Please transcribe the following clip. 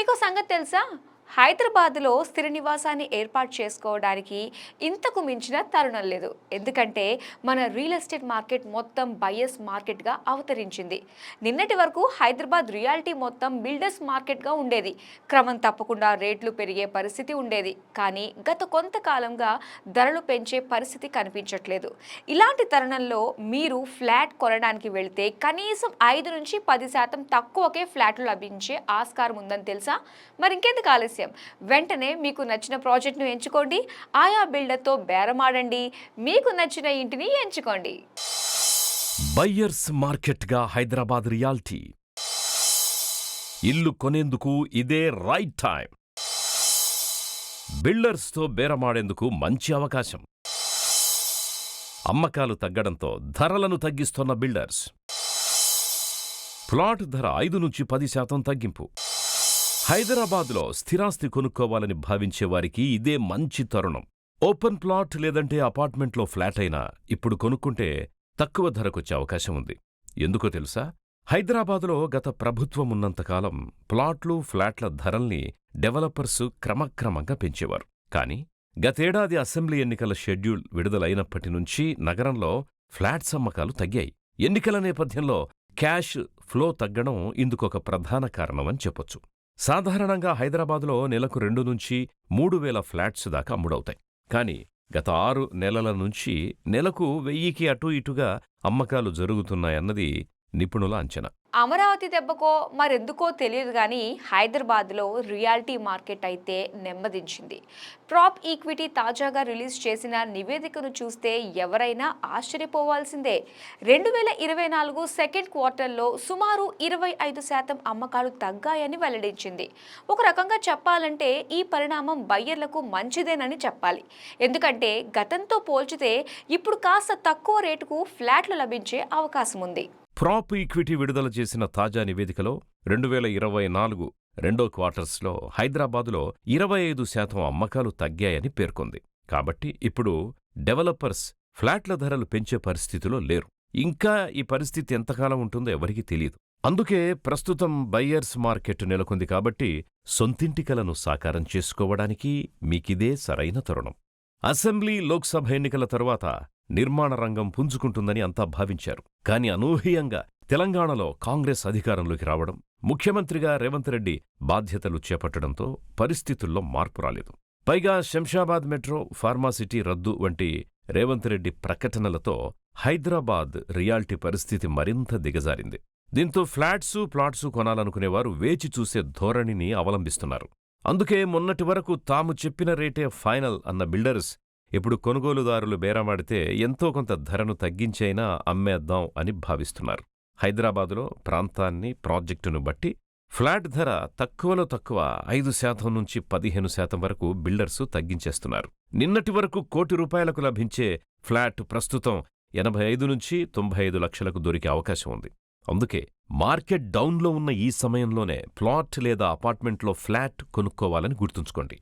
మీకో సంగతి తెలుసా? హైదరాబాద్‌లో స్థిర నివాసాన్ని ఏర్పాటు చేసుకోవడానికి ఇంతకు మించిన తరుణం లేదు. ఎందుకంటే మన రియల్ ఎస్టేట్ మార్కెట్ మొత్తం బయర్స్ మార్కెట్‌గా అవతరించింది. నిన్నటి వరకు హైదరాబాద్ రియాలిటీ మొత్తం బిల్డర్స్ మార్కెట్‌గా ఉండేది. క్రమం తప్పకుండా రేట్లు పెరిగే పరిస్థితి ఉండేది. కానీ గత కొంతకాలంగా ధరలు పెంచే పరిస్థితి కనిపించట్లేదు. ఇలాంటి తరుణంలో మీరు ఫ్లాట్ కొనడానికి వెళ్తే కనీసం 5-10% తక్కువకే ఫ్లాట్లు లభించే ఆస్కారం ఉందని తెలుసా? మరి ఇంకెందుకు ఆలస్యం? వెంటనే మీకు నచ్చిన ప్రాజెక్ట్ను ఎంచుకోండి, ఆయా బిల్డర్తో బేరమాడండి, మీకు నచ్చిన ఇంటిని ఎంచుకోండి. బయ్యర్స్ మార్కెట్గా హైదరాబాద్ రియాల్టీ. ఇల్లు కొనేందుకు ఇదే రైట్ టైం. బిల్డర్స్తో బేరమాడేందుకు మంచి అవకాశం. అమ్మకాలు తగ్గడంతో ధరలను తగ్గిస్తున్న బిల్డర్స్. ప్లాట్ ధర 5-10% తగ్గింపు. హైదరాబాద్లో స్థిరాస్తి కొనుక్కోవాలని భావించే వారికి ఇదే మంచి తరుణం. ఓపెన్ ప్లాట్ లేదంటే అపార్ట్మెంట్లో ఫ్లాట్ అయినా ఇప్పుడు కొనుక్కుంటే తక్కువ ధరకొచ్చే అవకాశం ఉంది. ఎందుకో తెలుసా? హైదరాబాదులో గత ప్రభుత్వం ఉన్నంతకాలం ప్లాట్లు, ఫ్లాట్ల ధరల్ని డెవలపర్స్ క్రమక్రమంగా పెంచేవారు. కానీ గతేడాది అసెంబ్లీ ఎన్నికల షెడ్యూల్ విడుదలైనప్పటి నుంచి నగరంలో ఫ్లాట్స్ అమ్మకాలు తగ్గాయి. ఎన్నికల నేపథ్యంలో క్యాష్ ఫ్లో తగ్గడం ఇందుకొక ప్రధాన కారణమని చెప్పొచ్చు. సాధారణంగా హైదరాబాదులో నెలకు 2-3 వేల ఫ్లాట్స్ దాకా అమ్ముడవుతాయి. కానీ గత 6 నెలల నుంచి నెలకు 1000కి అటూ ఇటుగా అమ్మకాలు జరుగుతున్నాయన్నది నిపుణుల అంచనా. అమరావతి దెబ్బకో మరెందుకో తెలియదు కానీ హైదరాబాద్లో రియాలిటీ మార్కెట్ అయితే నెమ్మదించింది. ప్రాప్ ఈక్విటీ తాజాగా రిలీజ్ చేసిన నివేదికను చూస్తే ఎవరైనా ఆశ్చర్యపోవాల్సిందే. 2024 సెకండ్ క్వార్టర్లో సుమారు 25% అమ్మకాలు తగ్గాయని వెల్లడించింది. ఒక రకంగా చెప్పాలంటే ఈ పరిణామం బయ్యర్లకు మంచిదేనని చెప్పాలి. ఎందుకంటే గతంతో పోల్చితే ఇప్పుడు కాస్త తక్కువ రేటుకు ఫ్లాట్లు లభించే అవకాశం ఉంది. ప్రాప్ ఈక్విటీ విడుదల చేసిన తాజా నివేదికలో 2024 రెండో క్వార్టర్స్లో హైదరాబాదులో 25% అమ్మకాలు తగ్గాయని పేర్కొంది. కాబట్టి ఇప్పుడు డెవలపర్స్ ఫ్లాట్ల ధరలు పెంచే పరిస్థితిలో లేరు. ఇంకా ఈ పరిస్థితి ఎంతకాలం ఉంటుందో ఎవరికీ తెలియదు. అందుకే ప్రస్తుతం బయ్యర్స్ మార్కెట్ నెలకొంది. కాబట్టి సొంతింటి కలను సాకారం చేసుకోవడానికి మీకిదే సరైన తరుణం. అసెంబ్లీ, లోక్సభ ఎన్నికల తరువాత నిర్మాణ రంగం పుంజుకుంటుందని అంతా భావించారు. కాని అనూహ్యంగా తెలంగాణలో కాంగ్రెస్ అధికారంలోకి రావడం, ముఖ్యమంత్రిగా రేవంత్ రెడ్డి బాధ్యతలు చేపట్టడంతో పరిస్థితుల్లో మార్పు రాలేదు. పైగా శంషాబాద్ మెట్రో, ఫార్మాసిటీ రద్దు వంటి రేవంత్ రెడ్డి ప్రకటనలతో హైదరాబాద్ రియాల్టీ పరిస్థితి మరింత దిగజారింది. దీంతో ప్లాట్సు కొనాలనుకునేవారు వేచి చూసే ధోరణిని అవలంబిస్తున్నారు. అందుకే మొన్నటి వరకు తాము చెప్పిన రేటే ఫైనల్ అన్న బిల్డర్స్ ఇప్పుడు కొనుగోలుదారులు బేరమాడితే ఎంతో కొంత ధరను తగ్గించైనా అమ్మేద్దాం అని భావిస్తున్నారు. హైదరాబాదులో ప్రాంతాన్ని, ప్రాజెక్టును బట్టి ఫ్లాట్ ధర తక్కువలో తక్కువ 5-15% వరకు బిల్డర్సు తగ్గించేస్తున్నారు. నిన్నటి వరకు ₹1,00,00,000 లభించే ఫ్లాట్ ప్రస్తుతం 85-95 లక్షలకు దొరికే అవకాశం ఉంది. అందుకే మార్కెట్ డౌన్లో ఉన్న ఈ సమయంలోనే ప్లాట్ లేదా అపార్ట్మెంట్లో ఫ్లాట్ కొనుక్కోవాలని గుర్తుంచుకోండి.